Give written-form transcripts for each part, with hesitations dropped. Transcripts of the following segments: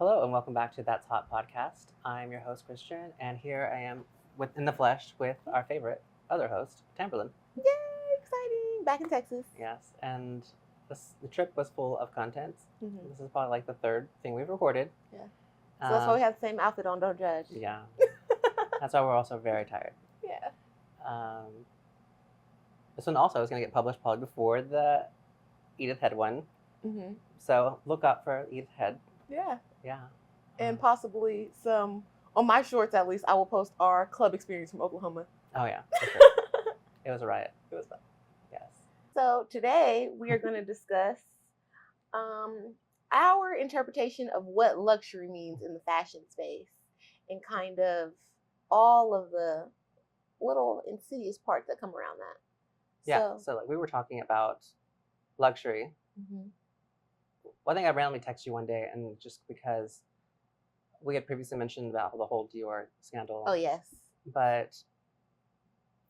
Hello and welcome back to That's Hot podcast. I'm your host Christian, and here I am in the flesh with our favorite other host, Tambaurlon. Yay! Exciting! Back in Texas. Yes, and the trip was full of content. Mm-hmm. This is probably like the third thing we've recorded. Yeah. So that's why we have the same outfit on. Don't judge. Yeah. That's why we're also very tired. Yeah. This one also is going to get published probably before the Edith Head one. Mm-hmm. So look out for Edith Head. Yeah. Yeah. And possibly some, on my shorts at least, I will post our club experience from Oklahoma. Oh yeah, for sure. It was a riot. It was fun. Yes. So today we are going to discuss our interpretation of what luxury means in the fashion space and kind of all of the little insidious parts that come around that. Yeah. So like we were talking about luxury. Mm-hmm. One thing I randomly texted you one day, and just because we had previously mentioned about the whole Dior scandal. Oh, yes. But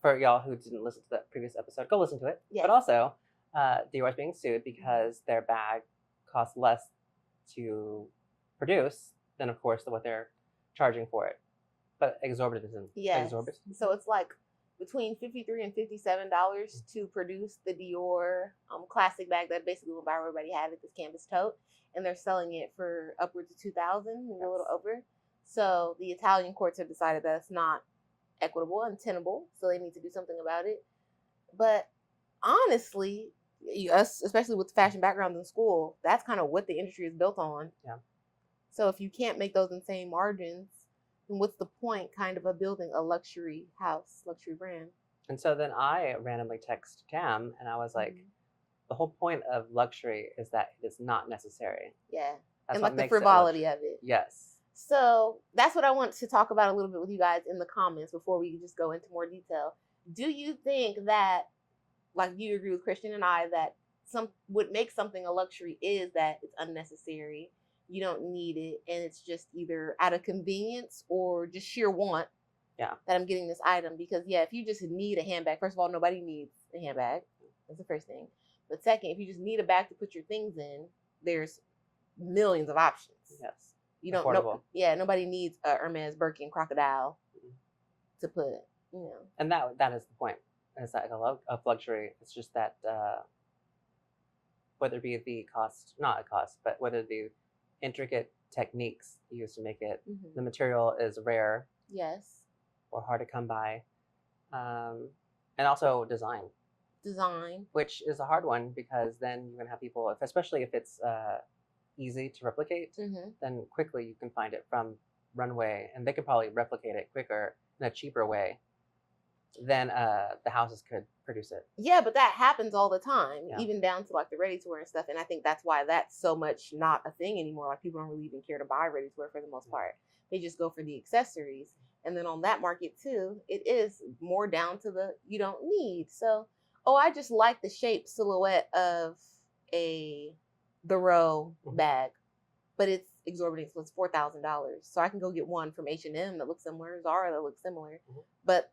for y'all who didn't listen to that previous episode, go listen to it. Yes. But also, Dior is being sued because their bag costs less to produce than, of course, what they're charging for it. But exorbitant. Yes. Exorbitant. So it's like between $53 and $57 to produce the Dior classic bag that basically went viral. Everybody had it, this canvas tote, and they're selling it for upwards of $2,000, maybe a little over. So the Italian courts have decided that it's not equitable and tenable, so they need to do something about it. But honestly, us, especially with fashion backgrounds in school, that's kind of what the industry is built on. Yeah. So if you can't make those insane margins, what's the point kind of building a luxury house, luxury brand? And so then I randomly text Tam, and I was like, the whole point of luxury is that it's not necessary. Yeah. That's and like the frivolity of it. Yes. So that's what I want to talk about a little bit with you guys in the comments before we just go into more detail. Do you think that, like you agree with Christian and I, that what makes something a luxury is that it's unnecessary? You don't need it, and it's just either out of convenience or just sheer want that I'm getting this item. Because, if you just need a handbag, first of all, nobody needs a handbag. That's the first thing. But second, if you just need a bag to put your things in, there's millions of options. Yes. You don't know. Yeah, nobody needs a Hermes, Birkin, Crocodile to put, And that is the point. It's like of luxury. It's just that whether it be the cost, not a cost, but whether the intricate techniques used to make it, the material is rare. Yes. Or hard to come by. And also design. Which is a hard one, because then you're going to have people, especially if it's easy to replicate, then quickly you can find it from runway, and they could probably replicate it quicker in a cheaper way than the houses could produce it. Yeah, but that happens all the time, even down to like the ready-to-wear and stuff. And I think that's why that's so much not a thing anymore. Like people don't really even care to buy ready-to-wear for the most part. They just go for the accessories. And then on that market too, it is more down to the you don't need. So, I just like the shape silhouette of the row bag, but it's exorbitant. So it's $4,000. So I can go get one from H&M that looks similar, Zara that looks similar. But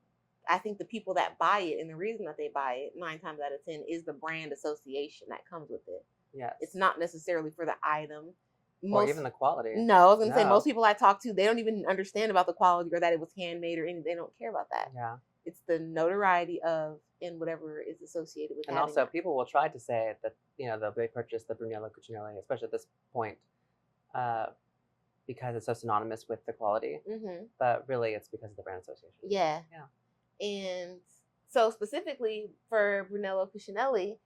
I think the people that buy it, and the reason that they buy it 9 times out of 10 is the brand association that comes with it. Yes. It's not necessarily for the item. Or even the quality. No, I was going to say, most people I talk to, they don't even understand about the quality or that it was handmade or anything. They don't care about that. Yeah. It's the notoriety of and whatever is associated with it. And also, people will try to say that, they purchase the Brunello Cucinelli, especially at this point, because it's so synonymous with the quality. But really, it's because of the brand association. Yeah. And so specifically for Brunello Cucinelli,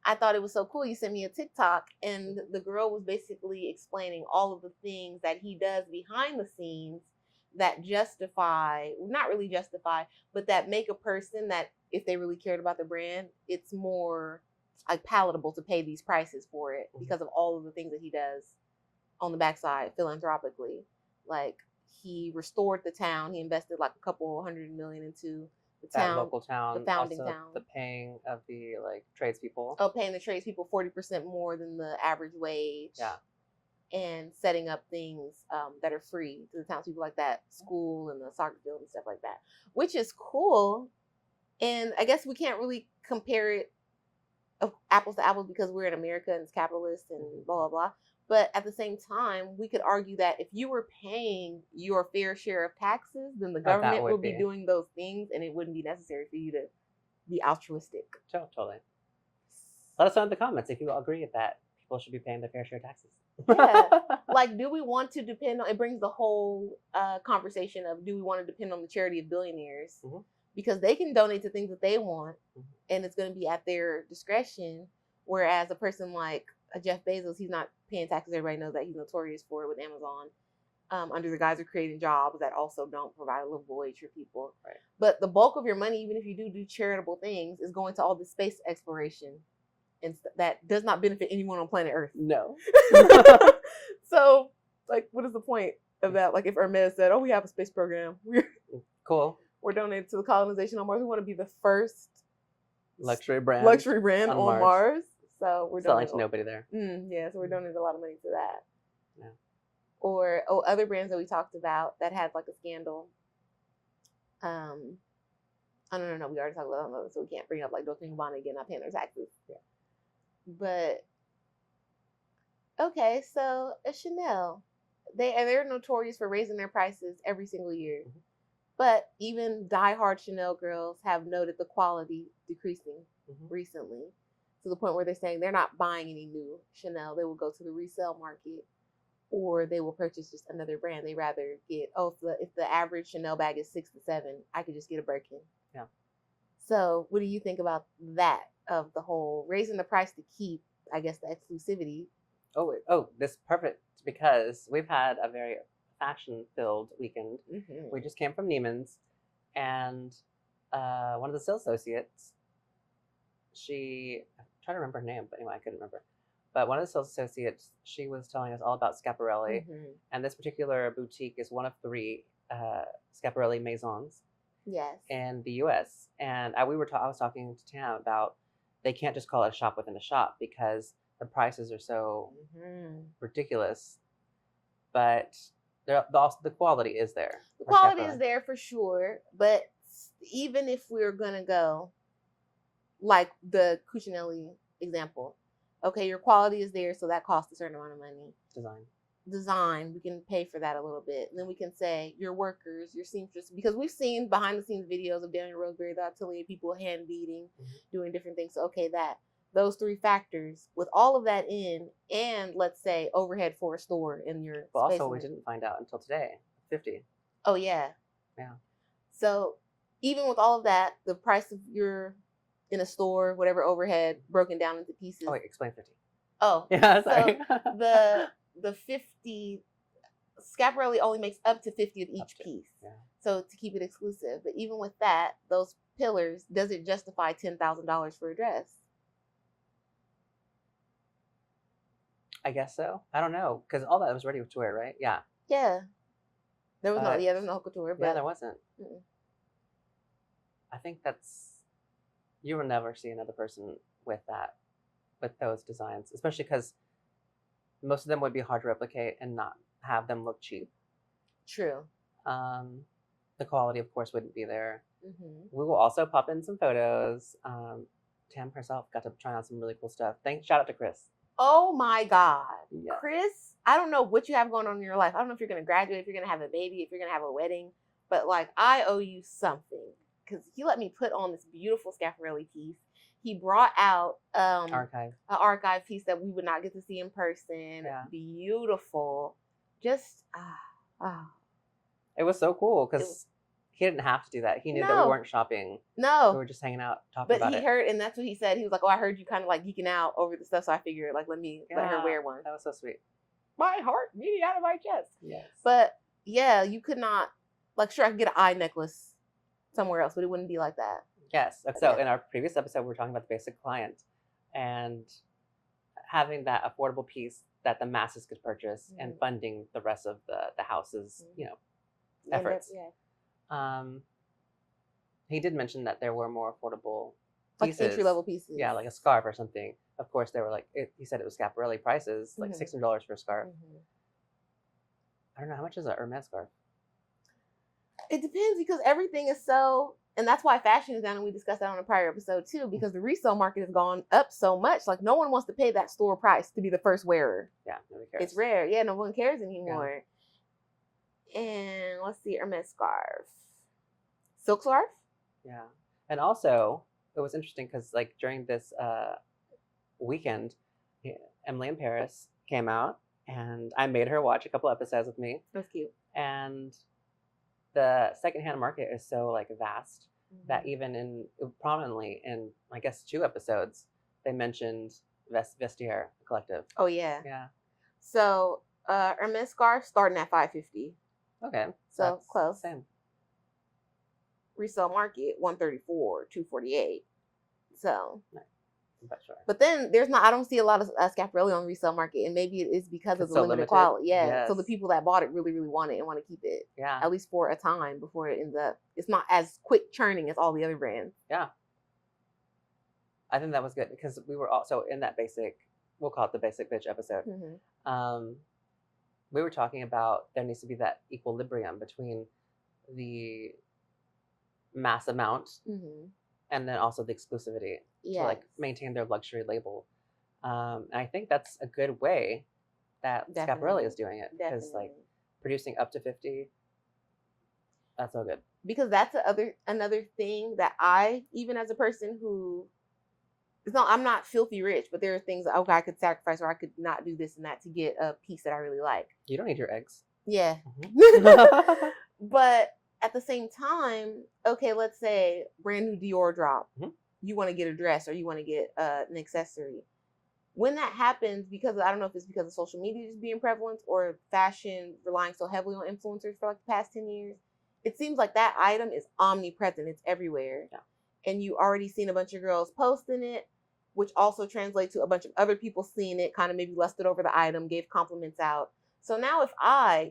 I thought it was so cool. You sent me a TikTok, and the girl was basically explaining all of the things that he does behind the scenes that not really justify, but that make a person that if they really cared about the brand, it's more like palatable to pay these prices for it because of all of the things that he does on the backside philanthropically. Like he restored the town. He invested like a couple $100 million into the town, local town, the founding also town. The paying of the tradespeople. Paying the tradespeople 40% more than the average wage. Yeah. And setting up things that are free to the townspeople, like that school and the soccer field and stuff like that, which is cool. And I guess we can't really compare it apples to apples because we're in America and it's capitalist and blah, blah, blah. But at the same time, we could argue that if you were paying your fair share of taxes, then the government would be doing those things, and it wouldn't be necessary for you to be altruistic. Totally. Let us know in the comments if you agree that people should be paying their fair share of taxes. Yeah. Like, do we want to depend on, it brings the whole conversation of, do we want to depend on the charity of billionaires? Mm-hmm. Because they can donate to things that they want, and it's going to be at their discretion. Whereas a person like Jeff Bezos, he's not paying taxes. Everybody knows that he's notorious for it with Amazon, under the guise of creating jobs that also don't provide a livable wage for people. Right. But the bulk of your money, even if you do charitable things, is going to all the space exploration, and that does not benefit anyone on planet Earth. No. So, like, what is the point of that? Like, if Hermes said, "Oh, we have a space program. We're donated to the colonization on Mars. We want to be the first luxury brand on Mars." So we're selling to nobody there. Yeah, so we're donating a lot of money to that. Yeah. Or other brands that we talked about that had like a scandal. No, we already talked about that, so we can't bring up like Dolce & Gabbana again, not paying their taxes. Yeah. But okay, so Chanel, they're notorious for raising their prices every single year. Mm-hmm. But even diehard Chanel girls have noted the quality decreasing recently, to the point where they're saying they're not buying any new Chanel. They will go to the resale market, or they will purchase just another brand. They rather get, if the average Chanel bag is $6 to $7, I could just get a Birkin. Yeah. So what do you think about that, of the whole raising the price to keep, I guess, the exclusivity? Oh, this is perfect, because we've had a very fashion-filled weekend. Mm-hmm. We just came from Neiman's, and one of the sales associates, I'm trying to remember her name, but anyway, I couldn't remember. But one of the sales associates, she was telling us all about Schiaparelli, and this particular boutique is one of 3 Schiaparelli maisons. Yes. In the U.S. And I was talking to Tam about, they can't just call it a shop within a shop because the prices are so ridiculous. But the quality is there. The quality is there for sure. But even if we're going to go, like the Cucinelli example, okay, your quality is there, so that costs a certain amount of money. Design, we can pay for that a little bit. And then we can say your workers, your seamstress, because we've seen behind the scenes videos of Daniel Roseberry, the atelier, people hand beading, doing different things. So, okay, those 3 factors, with all of that in, and let's say overhead for a store in your but space. Also, we didn't find out until today, 50. Oh, yeah. Yeah. So even with all of that, the price of your, in a store, whatever overhead, broken down into pieces. Oh, wait, explain 50. Oh. Yeah, sorry. So the 50, Schiaparelli only makes up to 50 of each piece. Yeah. So to keep it exclusive. But even with that, those pillars, does it justify $10,000 for a dress? I guess so. I don't know, because all that was ready to wear, right? Yeah. Yeah. There was no haute couture. But yeah, there wasn't. Mm-mm. I think you will never see another person with those designs, especially because most of them would be hard to replicate and not have them look cheap. True. The quality, of course, wouldn't be there. Mm-hmm. We will also pop in some photos. Tam herself got to try on some really cool stuff. Shout out to Chris. Oh my God. Yeah. Chris, I don't know what you have going on in your life. I don't know if you're going to graduate, if you're going to have a baby, if you're going to have a wedding, but like, I owe you something, because he let me put on this beautiful Schiaparelli piece. He brought out an archive piece that we would not get to see in person. Yeah. Beautiful. Just, It was so cool because he didn't have to do that. He knew that we weren't shopping. No. We were just hanging out, talking about it. But he heard, and that's what he said. He was like, oh, I heard you kind of like geeking out over the stuff, so I figured, like, let her wear one. That was so sweet. My heart beating out of my chest. Yes. But, yeah, you could not, like, sure, I could get an eye necklace somewhere else, but it wouldn't be like that. Yes. So in our previous episode, we were talking about the basic client and having that affordable piece that the masses could purchase and funding the rest of the house's, efforts. He did mention that there were more affordable pieces. Like entry-level pieces. Yeah, like a scarf or something. Of course, they were like, he said it was Schiaparelli prices, like $600 for a scarf. I don't know, how much is a Hermes scarf? It depends because everything is so, and that's why fashion is down, and we discussed that on a prior episode too, because the resale market has gone up so much. Like no one wants to pay that store price to be the first wearer. Yeah, nobody cares. It's rare. Yeah, no one cares anymore. Yeah. And let's see, Hermes scarf. Silk scarf? Yeah. And also, it was interesting because like during this weekend, Emily in Paris came out, and I made her watch a couple episodes with me. That's cute. And the secondhand market is so like vast that even prominently in I guess 2 episodes they mentioned Vestiaire Collective. Oh yeah. Yeah. So Hermes scarf starting at $550. Okay. So that's close. Same. Resale market $134, $248. So. Nice. Sure. But then there's not. I don't see a lot of Schiaparelli on the resale market, and maybe it is because of the limited quality. Yeah. Yes. So the people that bought it really, really want it and want to keep it. Yeah. At least for a time before it ends up. It's not as quick churning as all the other brands. Yeah. I think that was good because we were also in that basic. We'll call it the basic bitch episode. Mm-hmm. We were talking about there needs to be that equilibrium between the mass amount. Mm-hmm. And then also the exclusivity to like maintain their luxury label. And I think that's a good way that Schiaparelli is doing it because like producing up to 50, that's so good. Because that's another thing that I, even as a person who, I'm not filthy rich, but there are things that, okay, I could sacrifice or I could not do this and that to get a piece that I really like. You don't need your eggs. Yeah. Mm-hmm. But at the same time, okay, let's say brand new Dior drop. Mm-hmm. You want to get a dress or you want to get an accessory. When that happens, because I don't know if it's because of social media just being prevalent or fashion relying so heavily on influencers for like the past 10 years, it seems like that item is omnipresent. It's everywhere. Yeah. And you already seen a bunch of girls posting it, which also translates to a bunch of other people seeing it, kind of maybe lusted over the item, gave compliments out. So now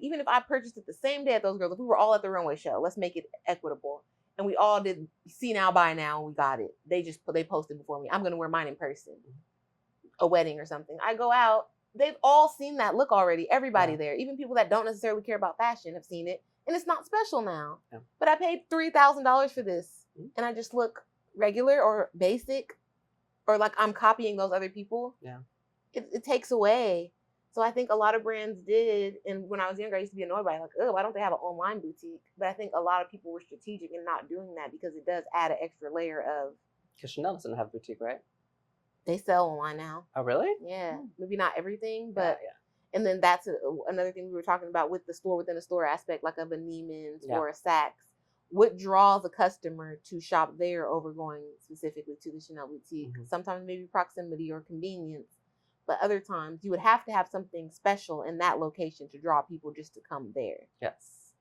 even if I purchased it the same day as those girls, if we were all at the runway show, let's make it equitable. And we all did see now, buy now, and we got it. They posted before me. I'm going to wear mine in person. A wedding or something. I go out. They've all seen that look already. Everybody there. Even people that don't necessarily care about fashion have seen it. And it's not special now. Yeah. But I paid $3,000 for this. And I just look regular or basic. Or like I'm copying those other people. Yeah. It takes away. So I think a lot of brands did, and when I was younger, I used to be annoyed by it, like, oh, why don't they have an online boutique? But I think a lot of people were strategic in not doing that because it does add an extra layer of. Because Chanel doesn't have a boutique, right? They sell online now. Oh, really? Yeah. Maybe not everything, but. Yeah. And then that's another thing we were talking about with the store within a store aspect, like of a Neiman's or a Saks. What draws a customer to shop there over going specifically to the Chanel boutique? Mm-hmm. Sometimes maybe proximity or convenience. But other times, you would have to have something special in that location to draw people just to come there. Yes.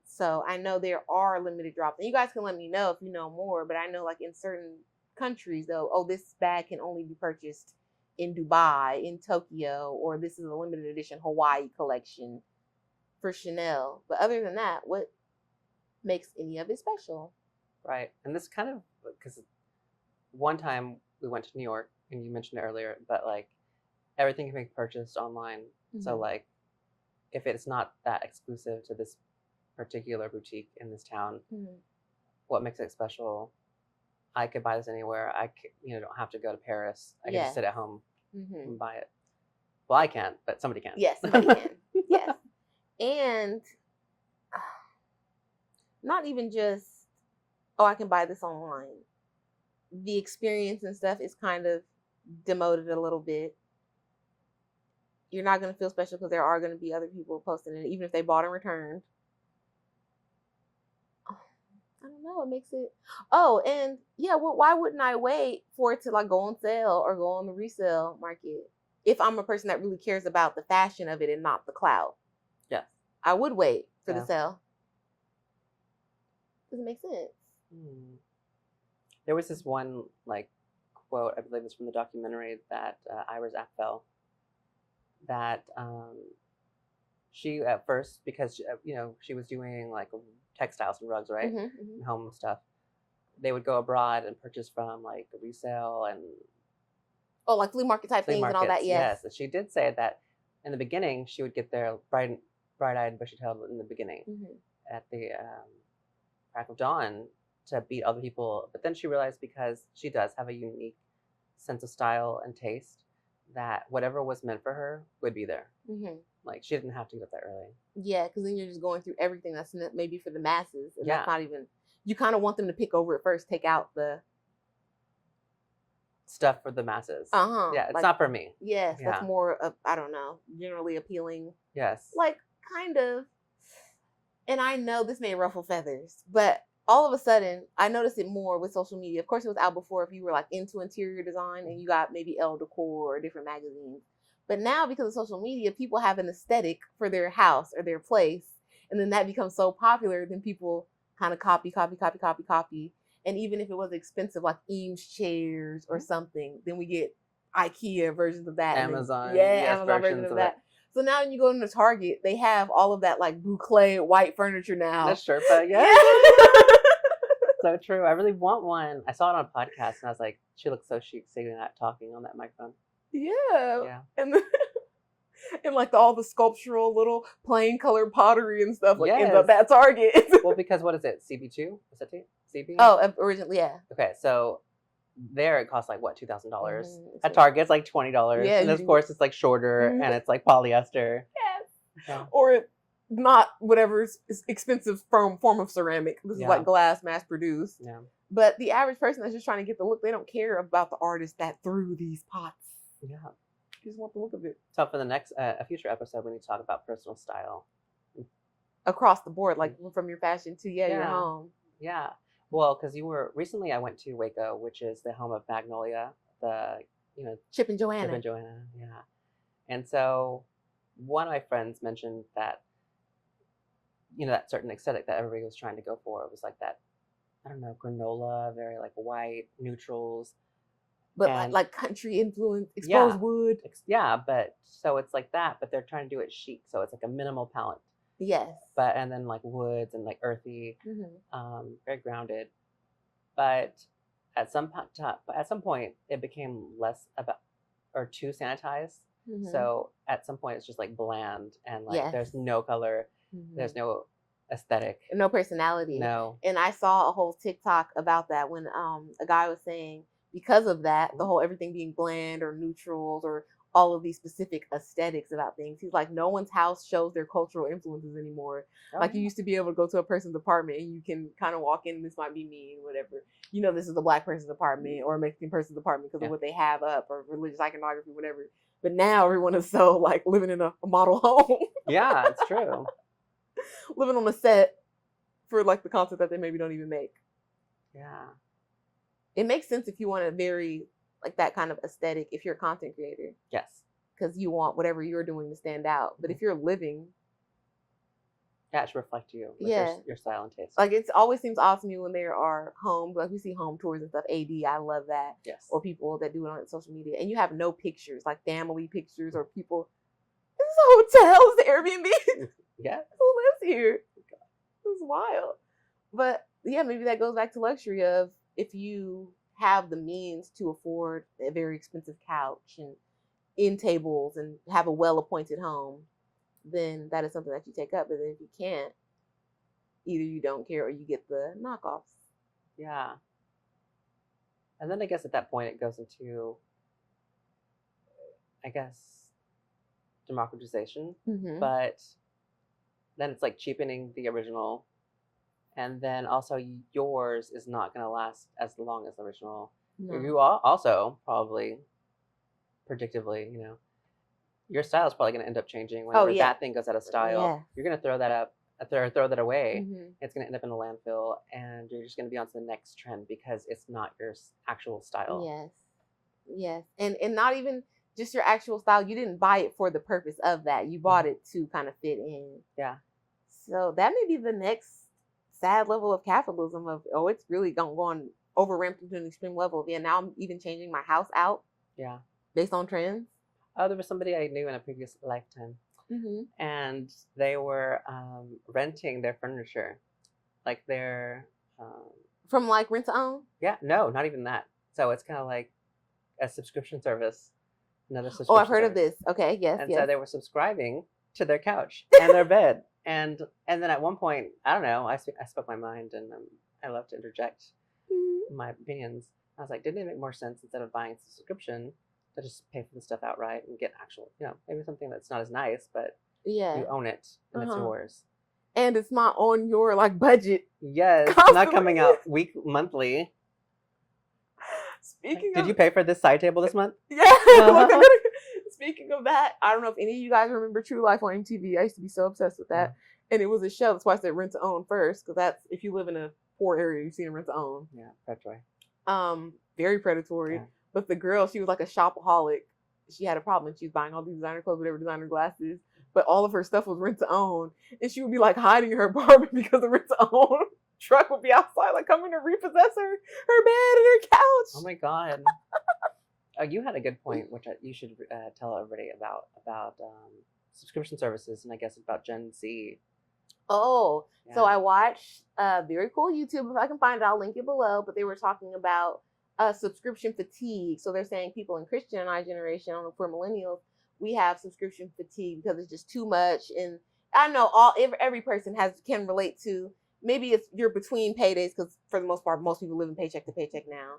So I know there are limited drops. And you guys can let me know if you know more. But I know like in certain countries, though, this bag can only be purchased in Dubai, in Tokyo, or this is a limited edition Hawaii collection for Chanel. But other than that, what makes any of it special? Right. And this kind of, because one time we went to New York, and you mentioned it earlier, but like, everything can be purchased online. Mm-hmm. So like, if it's not that exclusive to this particular boutique in this town, what makes it special? I could buy this anywhere. I don't have to go to Paris. I can just sit at home and buy it. Well, I can't, but somebody can. Yes, somebody can. Yes. And not even just, I can buy this online. The experience and stuff is kind of demoted a little bit. You're not going to feel special because there are going to be other people posting it, even if they bought and returned. I don't know. It makes it. Oh, and yeah, well, why wouldn't I wait for it to like go on sale or go on the resale market if I'm a person that really cares about the fashion of it and not the clout? Yes. I would wait for the sale. Does it make sense? There was this one like quote, I believe it's from the documentary that Iris Apfel, that she at first, because she was doing like textiles and rugs, right? And home stuff. They would go abroad and purchase from like a resale and like flea market type things and all that. Yes. She did say that in the beginning she would get there bright-eyed, bushy-tailed in the beginning at the crack of dawn to beat other people. But then she realized because she does have a unique sense of style and taste, that whatever was meant for her would be there. Mm-hmm. Like she didn't have to get up that early. Yeah, because then you're just going through everything that's maybe for the masses, and that's not even. You kind of want them to pick over it first, take out the stuff for the masses. Yeah, it's like, not for me. Yes, that's more of, I don't know, generally appealing. Yes. Like kind of. And I know this may ruffle feathers, but all of a sudden I noticed it more with social media. Of course, it was out before if you were like into interior design and you got maybe Elle Decor or different magazines. But now because of social media, people have an aesthetic for their house or their place. And then that becomes so popular, then people kind of copy. And even if it was expensive, like Eames chairs or something, then we get IKEA versions of that. Amazon. Amazon version of that. So now when you go into Target, they have all of that like boucle white furniture now. That's Sherpa, yeah. So true. I really want one. I saw it on a podcast and I was like, she looks so chic sitting that talking on that microphone. Yeah. And and like all the sculptural little plain colored pottery and stuff like ends up at Target. Well, because what is it? CB2? Is that CB? Oh, originally, yeah. Okay, so there it costs like what, $2,000. At Target it's like $20. Yeah, and of course it's like shorter and it's like polyester. Yes. Okay. Or not whatever expensive form of ceramic. This is like glass, mass produced. Yeah. But the average person that's just trying to get the look, they don't care about the artist that threw these pots. Yeah. You just want the look of it. So for the next a future episode, we need to talk about personal style across the board, like from your fashion to your home. Yeah. Well, because recently I went to Waco, which is the home of Magnolia, Chip and Joanna. Yeah. And so one of my friends mentioned that, that certain aesthetic that everybody was trying to go for. It was like that, I don't know, granola, very like white, neutrals. But like country influence, exposed wood. Yeah, but so it's like that, but they're trying to do it chic. So it's like a minimal palette. Yes. And then like woods and like earthy, very grounded. But at some point, it became less about or too sanitized. Mm-hmm. So at some point, it's just like bland and like there's no color, there's no aesthetic, no personality. No. And I saw a whole TikTok about that when a guy was saying because of that, the whole everything being bland or neutrals or all of these specific aesthetics about things. He's like, no one's house shows their cultural influences anymore. Oh. Like you used to be able to go to a person's apartment and you can kind of walk in, this might be me, whatever. This is a Black person's apartment or a Mexican person's apartment because of what they have up or religious iconography, whatever. But now everyone is so like living in a model home. Yeah, it's true. Living on a set for like the content that they maybe don't even make. Yeah. It makes sense if you want a very like that kind of aesthetic if you're a content creator. Yes. Because you want whatever you're doing to stand out. But if you're living, it should reflect you. Your style and taste. Like it always seems odd to me when there are homes, like we see home tours and stuff. I love that. Yes. Or people that do it on social media, and you have no pictures, like family pictures or people. This is a hotel, it's Airbnb. Yeah. Who lives here? It's wild. But yeah, maybe that goes back to luxury of if you have the means to afford a very expensive couch and end tables and have a well-appointed home, then that is something that you take up. But then if you can't, either you don't care or you get the knockoffs. Yeah. And then I guess at that point it goes into, democratization. Mm-hmm. But then it's like cheapening the original. And then also yours is not going to last as long as the original. No. You also probably, predictably, your style is probably going to end up changing whenever that thing goes out of style. Yeah. You're going to throw that up, throw that away. Mm-hmm. It's going to end up in a landfill, and you're just going to be on to the next trend because it's not your actual style. Yes. And not even just your actual style. You didn't buy it for the purpose of that. You bought it to kind of fit in. Yeah. So that may be the next sad level of capitalism of, it's really going over-ramped to an extreme level. Yeah, now I'm even changing my house out. Yeah. Based on trends. Oh, there was somebody I knew in a previous lifetime. Mm-hmm. And they were renting their furniture. Like their... From like rent to own? Yeah, no, not even that. So it's kind of like a subscription service. Another subscription Oh, I've heard of this. Okay, yes, And so they were subscribing to their couch and their bed. And then at one point, I don't know, I spoke my mind, and I love to interject my opinions. I was like, didn't it make more sense instead of buying a subscription to just pay for the stuff outright and get actual, maybe something that's not as nice, but you own it and it's yours. And it's not on your budget. Yes, it's not coming out monthly. Did you pay for this side table this month? Yeah. Speaking of that, I don't know if any of you guys remember True Life on MTV. I used to be so obsessed with that. Yeah. And it was a show. That's why I said rent to own first, because that's, if you live in a poor area, you've seen rent to own. Yeah, predatory. Very predatory. Yeah. But the girl, she was like a shopaholic. She had a problem. She was buying all these designer clothes, whatever, designer glasses, but all of her stuff was rent to own. And she would be hiding in her apartment because the rent to own truck would be outside, coming to repossess her bed and her couch. Oh my God. Oh, you had a good point, which you should tell everybody about subscription services, and I guess about Gen Z. Oh, yeah. So I watched a very cool YouTube. If I can find it, I'll link it below. But they were talking about subscription fatigue. So they're saying people in Christian and I generation, I don't know, for millennials, we have subscription fatigue because it's just too much. And I know every person can relate to. Maybe it's you're between paydays, because for the most part, most people live in paycheck to paycheck now.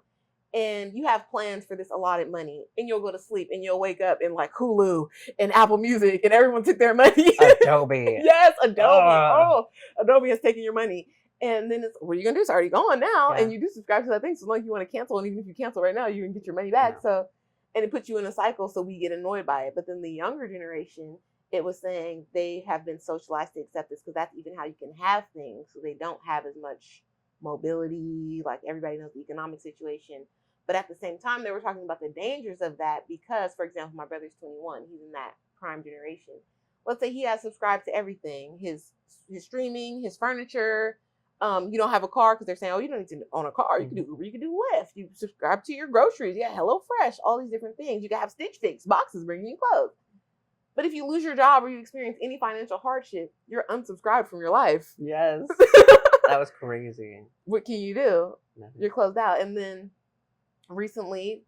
And you have plans for this allotted money, and you'll go to sleep and you'll wake up in Hulu and Apple Music, and everyone took their money. Adobe. Yes, Adobe. Adobe has taken your money. And then it's, what are you going to do? It's already gone now. Yeah. And you do subscribe to that thing. So long as you want to cancel, and even if you cancel right now, you can get your money back. Yeah. So, and it puts you in a cycle. So we get annoyed by it. But then the younger generation, it was saying they have been socialized to accept this, because that's even how you can have things. So they don't have as much mobility. Everybody knows the economic situation. But at the same time, they were talking about the dangers of that because, for example, my brother's 21. He's in that prime generation. Let's say he has subscribed to everything, his streaming, his furniture. You don't have a car because they're saying, oh, you don't need to own a car. You can do Uber, you can do Lyft. You subscribe to your groceries. You got HelloFresh, all these different things. You can have Stitch Fix, boxes bringing you clothes. But if you lose your job or you experience any financial hardship, you're unsubscribed from your life. Yes. That was crazy. What can you do? Nothing. You're closed out. And then recently,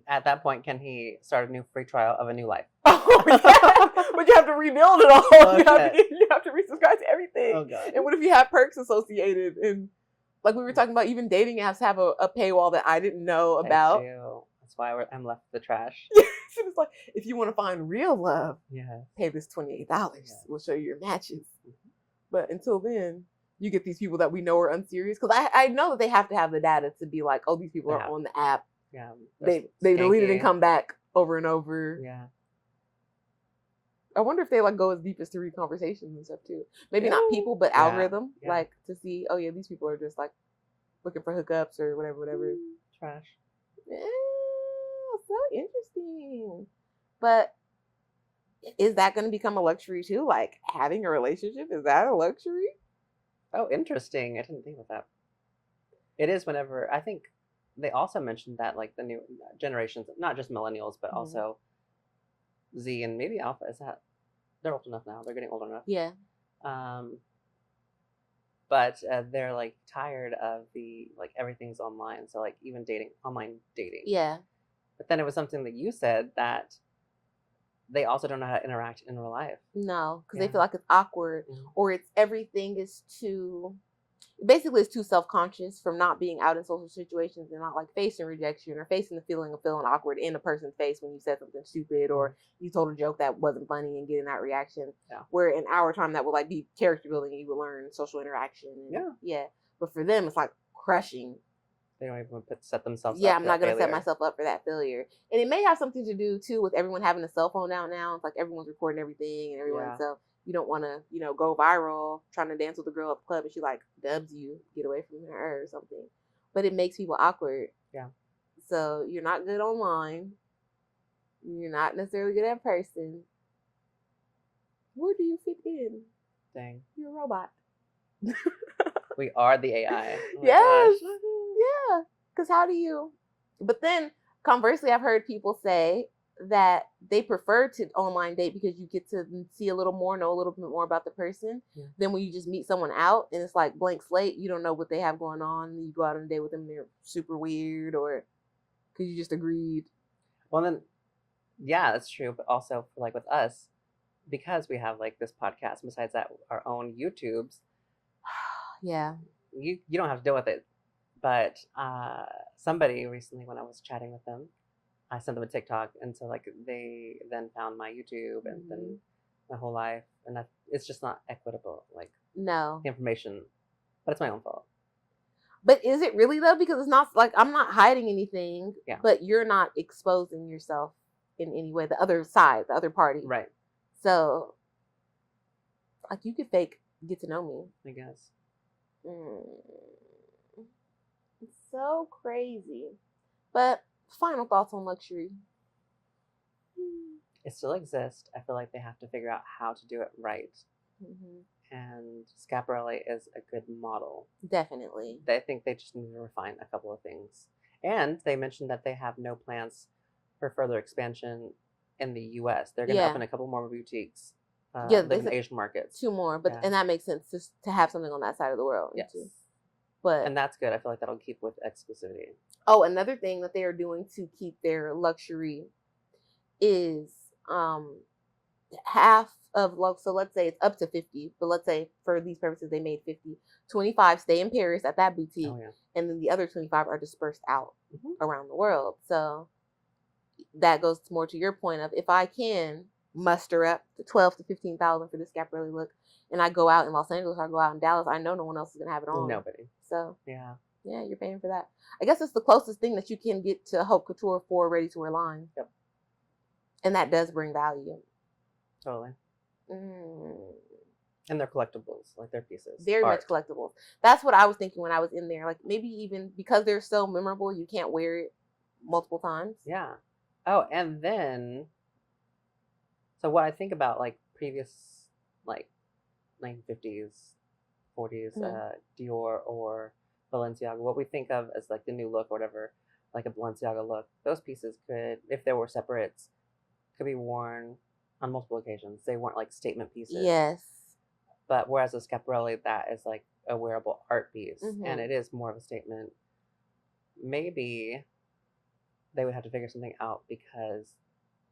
at that point, can he start a new free trial of a new life? Oh, yeah. But you have to rebuild it all. Oh, you have to resubscribe to everything. Oh, God. And what if you have perks associated? And we were talking about, even dating apps have a paywall that I didn't know about. They do. That's why I'm left with the trash. It's if you want to find real love, pay this $28. Yeah. We'll show you your matches. Mm-hmm. But until then, you get these people that we know are unserious. Because I know that they have to have the data to be oh, these people are on the app. Yeah. They delete it and come back over and over. Yeah. I wonder if they go as deep as to read conversations and stuff too. Maybe not people, but algorithm. Yeah. To see, oh yeah, these people are just looking for hookups or whatever. Trash. Yeah, so interesting. But is that going to become a luxury too? Having a relationship, is that a luxury? Oh, interesting. I didn't think about that. It is whenever, I think they also mentioned that the new generations, not just millennials, but also Z and maybe Alpha, they're old enough now. They're getting old enough. Yeah. But they're tired of the everything's online. So even online dating. Yeah. But then it was something that you said that they also don't know how to interact in real life. No, because they feel like it's awkward, or everything is too. Basically, it's too self-conscious from not being out in social situations and not facing rejection or facing the feeling of feeling awkward in a person's face when you said something stupid or you told a joke that wasn't funny and getting that reaction. Yeah. Where in our time that would be character building and you would learn social interaction. And, yeah. But for them, it's crushing. They don't even set themselves up. Yeah, I'm not going to set myself up for that failure. And it may have something to do too with everyone having a cell phone out now. It's everyone's recording everything and everyone. So you don't want to, go viral trying to dance with a girl at the club and she dubs you, get away from her or something. But it makes people awkward. Yeah. So you're not good online. You're not necessarily good at person. Where do you fit in? Dang. You're a robot. We are the AI. Oh yes. Yeah. Because how do you? But then conversely, I've heard people say that they prefer to online date because you get to see a little more, know a little bit more about the person than when you just meet someone out and it's blank slate. You don't know what they have going on. You go out on a date with them, they're super weird, or because you just agreed. Well, then, yeah, that's true. But also, with us, because we have like this podcast, besides that, our own YouTubes. Yeah. You don't have to deal with it. But somebody recently, when I was chatting with them, I sent them a TikTok, and so like they then found my YouTube and then my whole life, and it's just not equitable. Like no information, but it's my own fault. But is it really though? Because it's not like I'm not hiding anything. Yeah. But you're not exposing yourself in any way. The other side, the other party. Right. So, like, you could fake get to know me. I guess. It's so crazy. But final thoughts on luxury. It still exists. I feel like they have to figure out how to do it right. And Schiaparelli is a good model. Definitely. I think they just need to refine a couple of things. And they mentioned that they have no plans for further expansion in the U.S. They're going to open a couple more boutiques. In Asian markets. 2 more, but and that makes sense just to have something on that side of the world. Yes. Too. And that's good. I feel like that'll keep with exclusivity. Oh, another thing that they are doing to keep their luxury is half of, so let's say it's up to 50, but let's say for these purposes they made 50. 25 stay in Paris at that boutique, and then the other 25 are dispersed out around the world. So that goes more to your point of, if I can muster up to 12 to 15,000 for this Schiaparelli look, and I go out in Los Angeles or I go out in Dallas, I know no one else is gonna have it on. Nobody. So yeah, you're paying for that. I guess it's the closest thing that you can get to haute couture for ready to wear line. Yep. And that does bring value. Totally. And they're collectibles, like they're pieces. Very much collectibles. That's what I was thinking when I was in there. Like, maybe even because they're so memorable, you can't wear it multiple times. Yeah. Oh, and then, so what I think about like previous, like 1950s, 40s, Dior or Balenciaga, what we think of as like the new look or whatever, like a Balenciaga look, those pieces could, if they were separates, could be worn on multiple occasions. They weren't like statement pieces. Yes. But whereas a Schiaparelli, that is like a wearable art piece, and it is more of a statement. Maybe they would have to figure something out, because,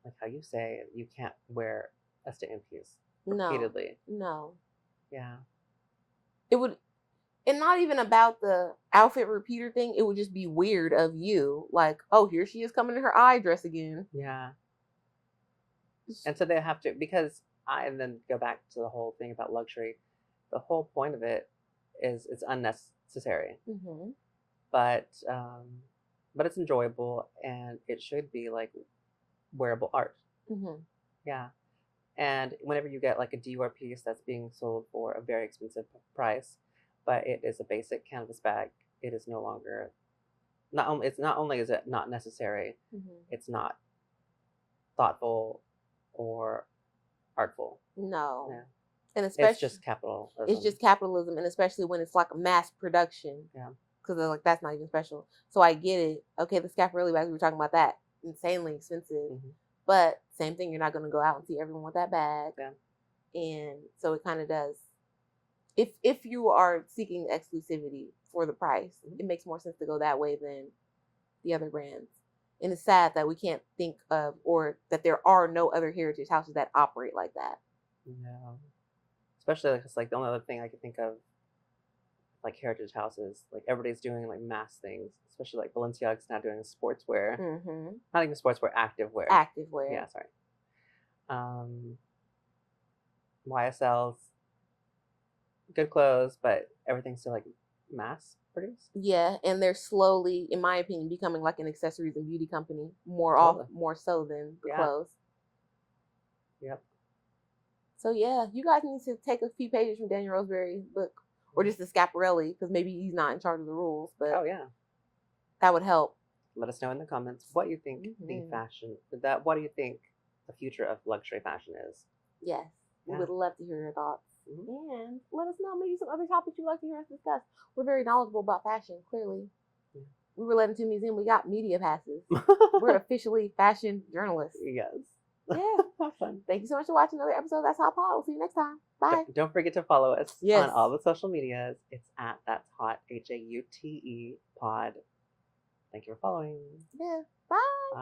like how you say, you can't wear a statement piece repeatedly. No. Yeah. It would, and not even about the outfit repeater thing. It would just be weird of you, like, oh, here she is coming in her eye dress again. Yeah. And so they have to, because and then go back to the whole thing about luxury. The whole point of it is it's unnecessary, but it's enjoyable, and it should be like wearable art. Yeah. And whenever you get like a Dior piece that's being sold for a very expensive price, but it is a basic canvas bag, it is no longer, not only is it not necessary, it's not thoughtful or artful. No. Yeah. And especially, it's just capitalism. It's just capitalism, and especially when it's like a mass production. Yeah. Because they're like, that's not even special. So I get it. Okay, the Schiaparelli bags, we were talking about that, insanely expensive. But same thing, you're not going to go out and see everyone with that bag. Yeah. And so it kind of does. If you are seeking exclusivity for the price, it makes more sense to go that way than the other brands. And it's sad that we can't think of, or that there are no other heritage houses that operate like that. No. Especially because, like, the only other thing I could think of, like, heritage houses, like, everybody's doing, like, mass things. Especially, like, Balenciaga's now doing sportswear. Not even sportswear, activewear. Activewear. Yeah, sorry. YSL's good clothes, but everything's still, like, mass produced. Yeah, and they're slowly, in my opinion, becoming like an accessories and beauty company more so than the clothes. Yep. So yeah, you guys need to take a few pages from Daniel Roseberry's book, or just the Schiaparelli, because maybe he's not in charge of the rules, but that would help. Let us know in the comments what you think the fashion, what do you think the future of luxury fashion is? Yes, we would love to hear your thoughts. And let us know maybe some other topics you'd like to hear us discuss. We're very knowledgeable about fashion, clearly. We were let into a museum. We got media passes. We're officially fashion journalists. Yes. Yeah. Have fun. Thank you so much for watching another episode of That's Hot Pod. We'll see you next time. Bye. Don't forget to follow us on all the social medias. It's at That's Hot, HAUTE pod. Thank you for following. Yeah. Bye. Bye.